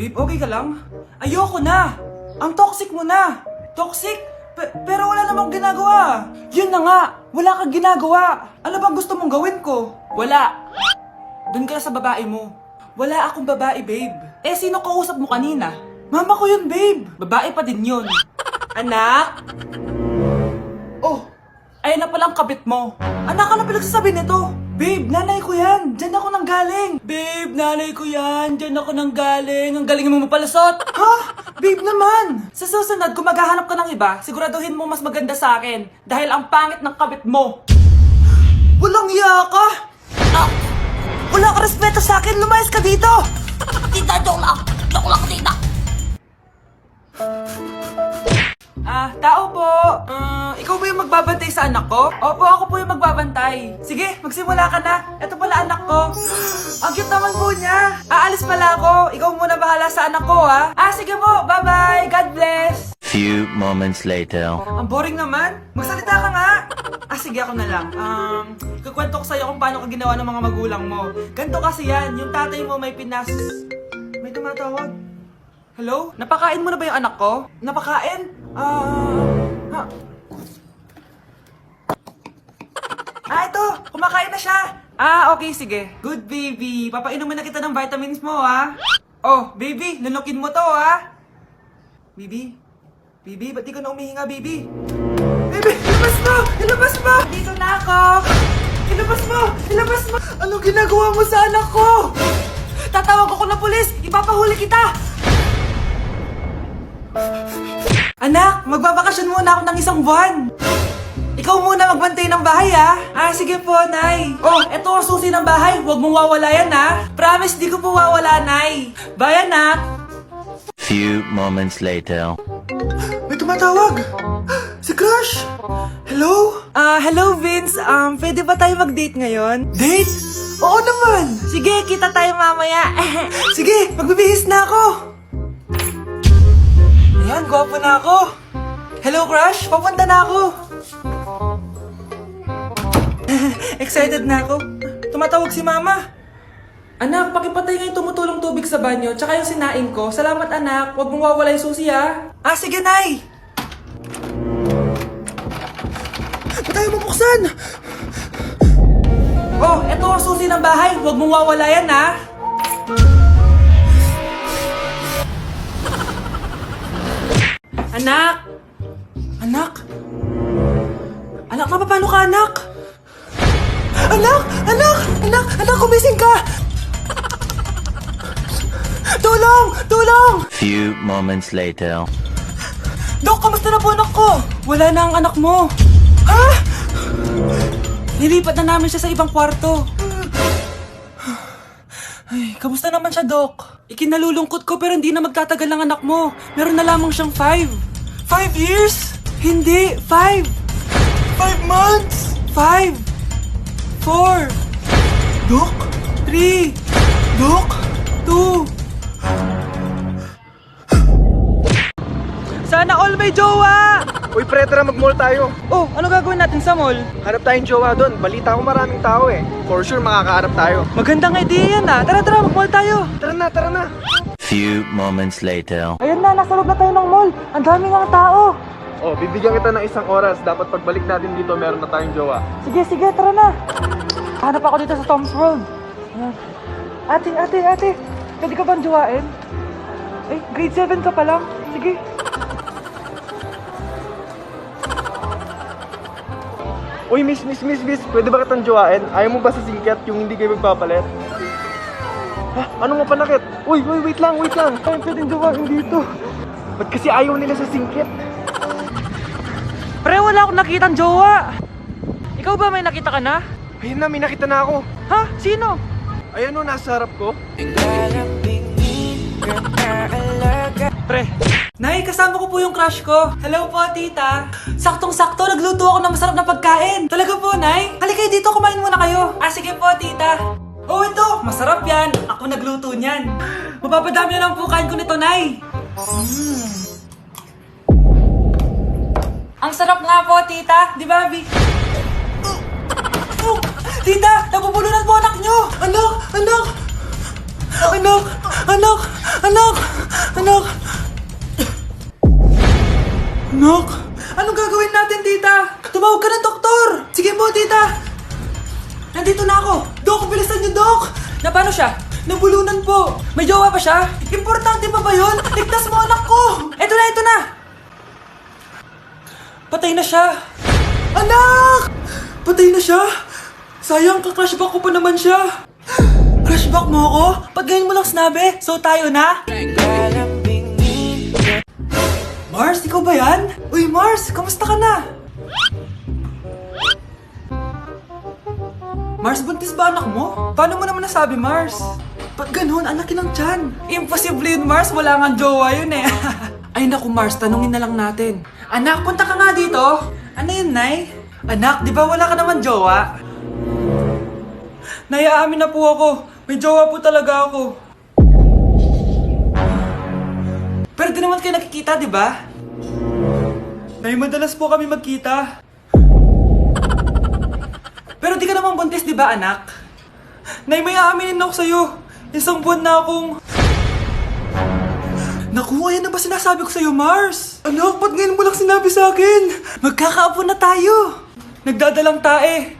Babe, okay ka lang? Ayoko na! Ang toxic mo na! Toxic? Pero wala namang ginagawa! Yun na nga! Wala kang ginagawa! Ano bang gusto mong gawin ko? Wala! Doon ka na sa babae mo. Wala akong babae, babe. Eh, sino kausap mo kanina? Mama ko yun, babe! Babae pa din yun. Anak? Oh! Ayun na palang kabit mo. Anak, ano pinagsasabi nito? Babe, nanay ko yan. Diyan ako nanggaling. Babe, nanay ko yan. Diyan ako nanggaling. Ang galing mo mapalusot. Ha? Babe naman. Sa susunod, kung maghahanap ka ng iba, siguraduhin mo mas maganda sa akin. Dahil ang pangit ng kabit mo. Walang iya ka. Ah, wala ka respeto sa akin. Lumayas ka dito. Tita, joke lang. Joke lang, tita. Tao po. Ikaw ba yung magbabantay sa anak ko? Opo, ako po yung magbabantay. Sige, magsimula ka na. Ito pala anak ko. Ang cute naman po niya. Aalis pala ako. Ikaw muna bahala sa anak ko, ha? Sige po. Bye-bye. God bless. Few moments later. Ang boring naman. Magsalita ka nga. Sige, ako na lang. Kukwento ko sa'yo kung paano ka ginawa ng mga magulang mo. Ganto kasi yan. Yung tatay mo may May tumatawag. Hello? Napakain mo na ba yung anak ko? Napakain? Ito! Kumakain na siya! Okay, sige. Good, baby. Papainumin na kita ng vitamins mo, ha? Oh, baby, lunukin mo to, ha? Baby? Baby, ba't di ka na umihinga, baby? Baby, ilabas mo! Ilabas mo! Dito na ako! Ilabas mo! Ilabas mo! Anong ginagawa mo sa anak ko? Tatawag ako ng pulis! Ipapahuli kita! Anak, magbabakasyon muna ako ng 1 buwan. Ikaw muna magbantay ng bahay, ha? Sige po, Nay. Oh, eto ang susi ng bahay. Huwag mong wawala yan, ha? Promise, di ko po wawala, Nay. Bye, anak. Few moments later. May tumatawag. Si Crush. Hello? Hello, Vince. Pwede ba tayo mag-date ngayon? Date? Oo naman. Sige, kita tayo mamaya. Sige, magbibihis na ako. Ayan, gwapo na ako. Hello, Crush. Papunta na ako. Excited na ako. Tumatawag si Mama. Anak, pakipatay nga yung tumutulong tubig sa banyo, tsaka yung sinain ko. Salamat, anak. Huwag mong wawala yung susi, ha? Sige, Nay. Ba't tayo mabuksan? Oh, eto ang susi ng bahay. Huwag mong wawala yan, ha? Anak! Anak! Anak, paano ka, anak? Anak! Anak! Anak! Anak, kumising ka! Tulong! Tulong! Few moments later. Dok, kamusta na po anak ko? Wala na ang anak mo. Ha? Nilipat na namin siya sa ibang kwarto. Ay, kamusta naman siya, Dok? Ikinalulungkot ko pero hindi na magtatagal ang anak mo. Meron na lamang siyang 5. 5 years? Hindi, 5. 5 months? 5. 4. Dok? 3. Dok? 2. Sana all may jowa! Uy, pre, tara mag-mall tayo. Oh, ano gagawin natin sa mall? Hanap tayong jowa doon. Balita ko maraming tao eh. For sure, makakaharap tayo. Magandang idea yan ah. Tara, mag-mall tayo. Tara na, tara na. Few moments later. Ayan na, nasa loob na tayo ng mall. Ang dami ng tao. Oh, bibigyan kita ng 1 oras. Dapat pagbalik natin dito, meron na tayong jowa. Sige, tara na. Hanap ako dito sa Tom's World. Ayan. Ate. Pwede ka bang jowain? Ay, grade 7 ka pa lang. Sige. Uy, miss. Pwede ba kitang jowain? Ayaw mo ba sa singkat yung hindi kayo magpapalit? Ano nga panakit? Uy, wait lang. Ay, pwedeng jowain dito. Ba't kasi ayaw nila sa singkit? Pre, wala akong nakitang jowa. Ikaw ba may nakita ka na? Ayun na, may nakita na ako. Ha? Sino? Ayan o, nasa harap ko. Pre. Nay, kasama ko po yung crush ko. Hello po, tita. Saktong-sakto, nagluto ako ng masarap na pagkain. Talaga po, Nay? Halika dito, kumain muna kayo. Sige po, tita. Oh, ito, masarap yan. Ako nagluto niyan. Mapapadami na lang po kain ko nito, Nay. Ang sarap nga po, tita. Di ba, Bi? Tita, nabubulunan po anak nyo. Anak! Anak! Anak! Anong gagawin natin, tita? Tumawag ka ng doktor! Sige po, tita! Nandito na ako! Dok, bilisan niyo, Dok! Na paano siya? Nabulunan po! May jowa pa siya? Importante pa ba yun? Ligtas mo anak ko! Ito na, ito na! Patay na siya! Anak! Patay na siya! Sayang, ka-crushback ko pa naman siya! Crushback mo ako? Pag ganyan mo lang sinabi, so tayo na? Mars, ikaw ba yan? Uy, Mars, kamusta ka na? Mars, buntis ba anak mo? Paano mo naman nasabi, Mars? Ba't ganun? Anakin ng tiyan. Imposible yun, Mars. Wala nga jowa yun eh. Ay naku, Mars, tanungin na lang natin. Anak, punta ka nga dito. Ano yun, Nay? Anak, di ba wala ka naman jowa? Nay, aamin na po ako. May jowa po talaga ako. Pero di naman kayo nakikita, di ba? Nay, madalas po kami magkita. Pero di ka naman buntis, di ba, anak? Nay, may aaminin ako sa'yo. Isang buwan na akong... Naku, ayan na ba sinasabi ko sa'yo, Mars? Anak, ba't ngayon mo lang sinabi sa akin? Magkakaapo na tayo. Nagdadalang tae.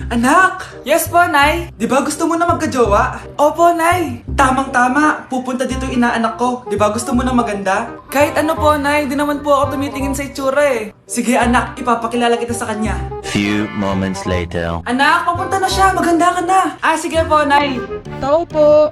Anak! Yes po, Nay. Di ba gusto mo na magka-jowa? Opo, Nay. Tamang-tama. Pupunta dito yung inaanak ko. Di ba gusto mo na maganda? Kahit ano po, Nay. Di naman po ako tumitingin sa itsura eh. Sige, anak. Ipapakilala kita sa kanya. Few moments later. Anak, papunta na siya. Maganda ka na. Ah, sige po, Nay. Tao po.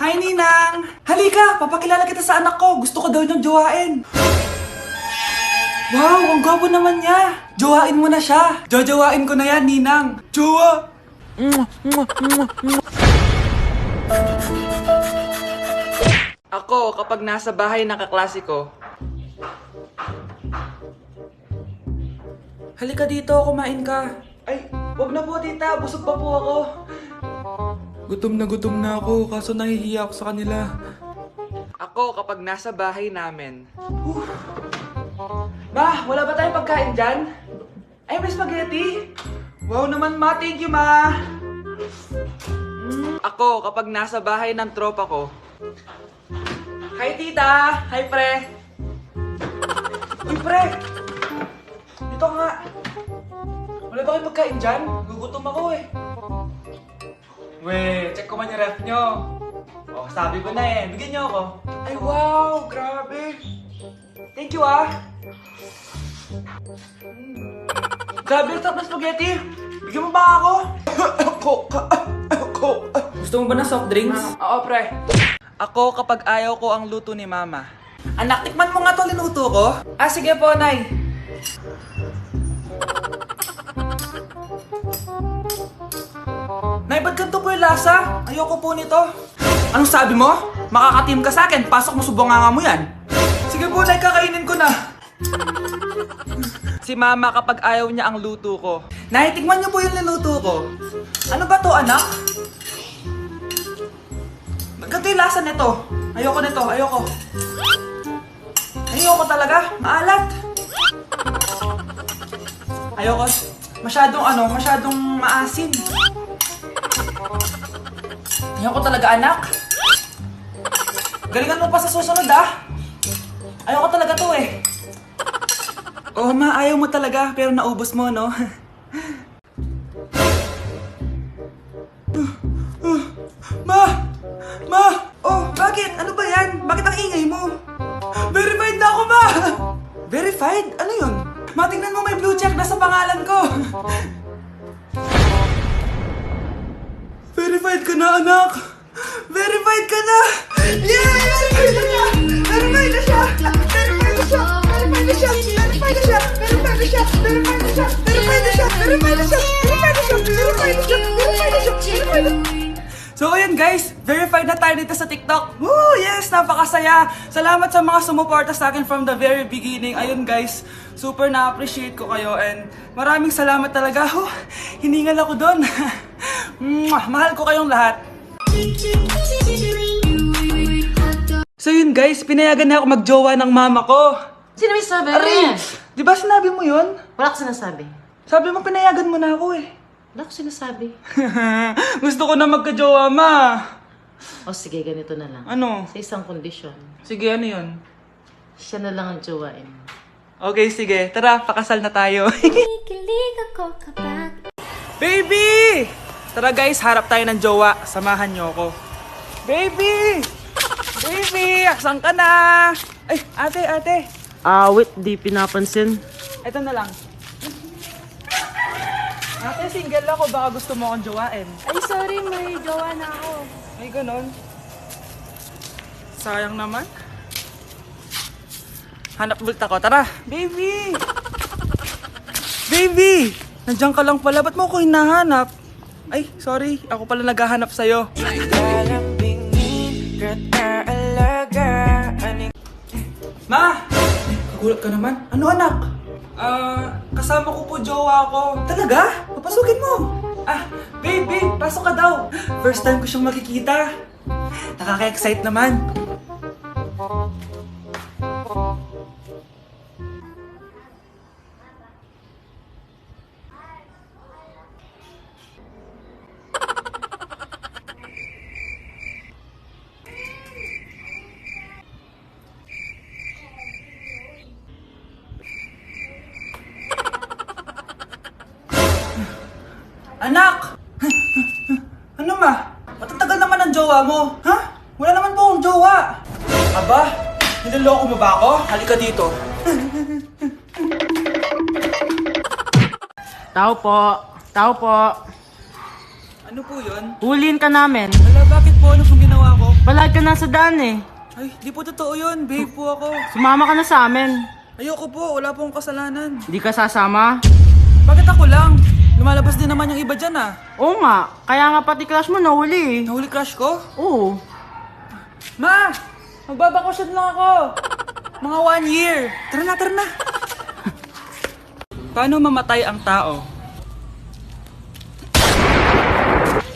Hi, Ninang! Halika! Papakilala kita sa anak ko. Gusto ko daw niyang jowain. Wow! Ang gwapo naman niya! Jowain mo na siya! Jojowain ko na yan, Ninang! Jowa! Ako, kapag nasa bahay ng kaklase ko. Halika dito, kumain ka. Ay, wag na po, tita. Busog pa po ako. Gutom na ako, kaso nahihiya ako sa kanila. Ako, kapag nasa bahay namin. Ma, wala ba tayong pagkain dyan? Ay, may spaghetti? Wow naman, ma. Thank you, ma. Ako, kapag nasa bahay ng tropa ko. Hi, tita. Hi, pre. Uy, pre. Dito ka nga. Wala ba kayong pagkain dyan? Gugutom ako eh. We, check ko man yung ref nyo. Oh, sabi ko na eh. Bigyan nyo ako. Ay, wow! Grabe! Thank you, ah! Grabe, ang sarap na spaghetti! Bigyan mo ba ako? Gusto mo ba ng soft drinks? Oo, pre. Ako, kapag ayaw ko ang luto ni mama. Anak, tikman mo nga to linuto ko. Ah, sige po, Nay. Nay, ba't ganito po yung lasa? Ayoko po nito. Anong sabi mo? Makakatim ka sa akin. Pasok mo subanganga mo yan. Sige po, Nay, kakainin ko na. Si mama kapag ayaw niya ang luto ko. Nay, tikman niyo po yung niluto ko. Ano ba to, anak? Ganito yung lasa nito. Ayoko nito, ayoko. Ayoko talaga. Maalat. Ayoko. Masyadong maasim. Ayoko talaga, anak. Galingan mo pa sa susunod, ah. Ayoko talaga to, eh. Oh, ma, ayaw mo talaga, pero naubos mo, no? Ma! Oh, bakit? Ano ba yan? Bakit ang ingay mo? Verified na ako, ma! Verified? Ano yun? Ma, tingnan mo may blue check na sa pangalan ko. Verified ka na, anak! Verified ka na! Yeah! Verified na siya! Verified na siya! Verified na siya! Verified na siya! Verified na siya! Verified na siya! Verified na siya! Verified na siya! Verified na siya! Verified na siya! Verified na siya! Verified na siya! Verified na siya! So ayun guys, verified na tayo dito sa TikTok. Woo! Yes! Napakasaya! Salamat sa mga sumuporta sa akin from the very beginning. Ayun guys, super na-appreciate ko kayo and maraming salamat talaga. Hiningal ako doon. Mahal ko kayong lahat. So yun guys, pinayagan na ako magjowa ng mama ko. Sino may sabi? Aray! Di ba sinabi mo yun? Wala ko sinasabi. Sabi mo pinayagan mo na ako eh. Wala ko sinasabi. Gusto ko na magka-jowa, ma. O sige, ganito na lang. Ano? Sa isang kondisyon, Sige, ano yun? siya na lang ang jowain. Okay, sige. Tara, pakasal na tayo. Kikilig ako kapag Baby! Tara guys, harap tayo ng jowa. Samahan niyo ako. Baby! Baby! Asan ka na? Ay, ate. Wait, di pinapansin. Ito na lang. Ate, single ako. Baka gusto mo akong jowain. Ay, sorry, may jowa na ako. Ay, ganon. Sayang naman. Hanap ulit ako. Tara! Baby! Baby! Nandiyan ka lang pala. Ba't mo ako hinahanap? Ay, sorry. Ako pala naghahanap sa'yo. Ma! Kagulat ka naman. Ano anak? Kasama ko po jowa ko. Talaga? Papasukin mo. Baby, pasok ka daw. First time ko siyang makikita. Nakaka-excite naman. Anak! Ano ma? Matatagal naman ang jowa mo. Ha? Wala naman po akong jowa. Aba, niloloko mo ba ako? Halika dito. Tao po. Ano po yun? Huliin ka namin. Wala, bakit po? Ano pong ginawa ko? Palagi ka nasa daan eh. Ay, di po totoo yun. Babe po ako. Sumama ka na sa amin. Ayoko po. Wala pong kasalanan. Hindi ka sasama? Bakit ako lang? Lumalabas din naman yung iba dyan ah. Oo nga. Kaya nga pati crush mo nahuli eh. Nahuli crush ko? Oo. Ma! Magbabakasyon lang ako. Mga 1 year. Tara na. Paano mamatay ang tao?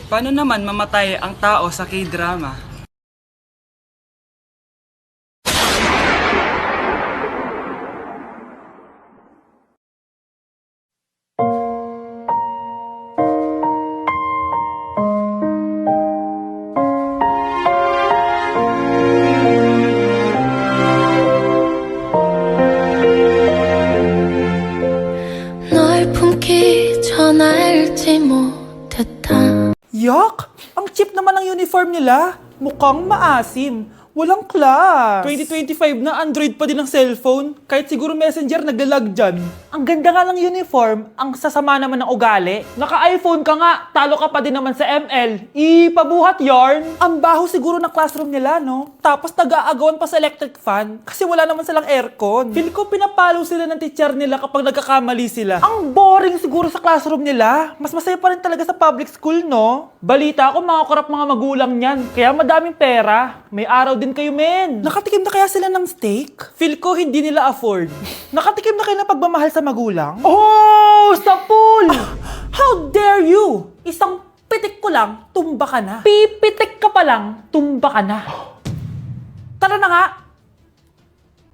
Paano naman mamatay ang tao sa K-drama? 널 품기 전 알지 못했다 Yak! Ang cheap naman ang uniform nila. Mukhang maasim. Walang class. 2025 na Android pa din ang cellphone. Kahit siguro Messenger naglalag dyan. Ang ganda nga ng uniform. Ang sasama naman ng ugali. Naka-iPhone ka nga. Talo ka pa din naman sa ML. Ipabuhat yarn. Ang baho siguro ng classroom nila, no? Tapos nag-aagawan pa sa electric fan. Kasi wala naman silang aircon. Feel ko pinapalo sila ng teacher nila kapag nagkakamali sila. Ang boring siguro sa classroom nila. Mas masaya pa rin talaga sa public school, no? Balita ko, mga korap mga magulang niyan. Kaya madaming pera. May araw din kayo, men. Nakatikim na kaya sila ng steak? Feel ko hindi nila afford. Nakatikim na kayo ng pagmamahal sa magulang? Oh! Sa pool! How dare you! Isang pitik ko lang, tumba ka na. Pipitik ka pa lang, tumba ka na. Tara na nga!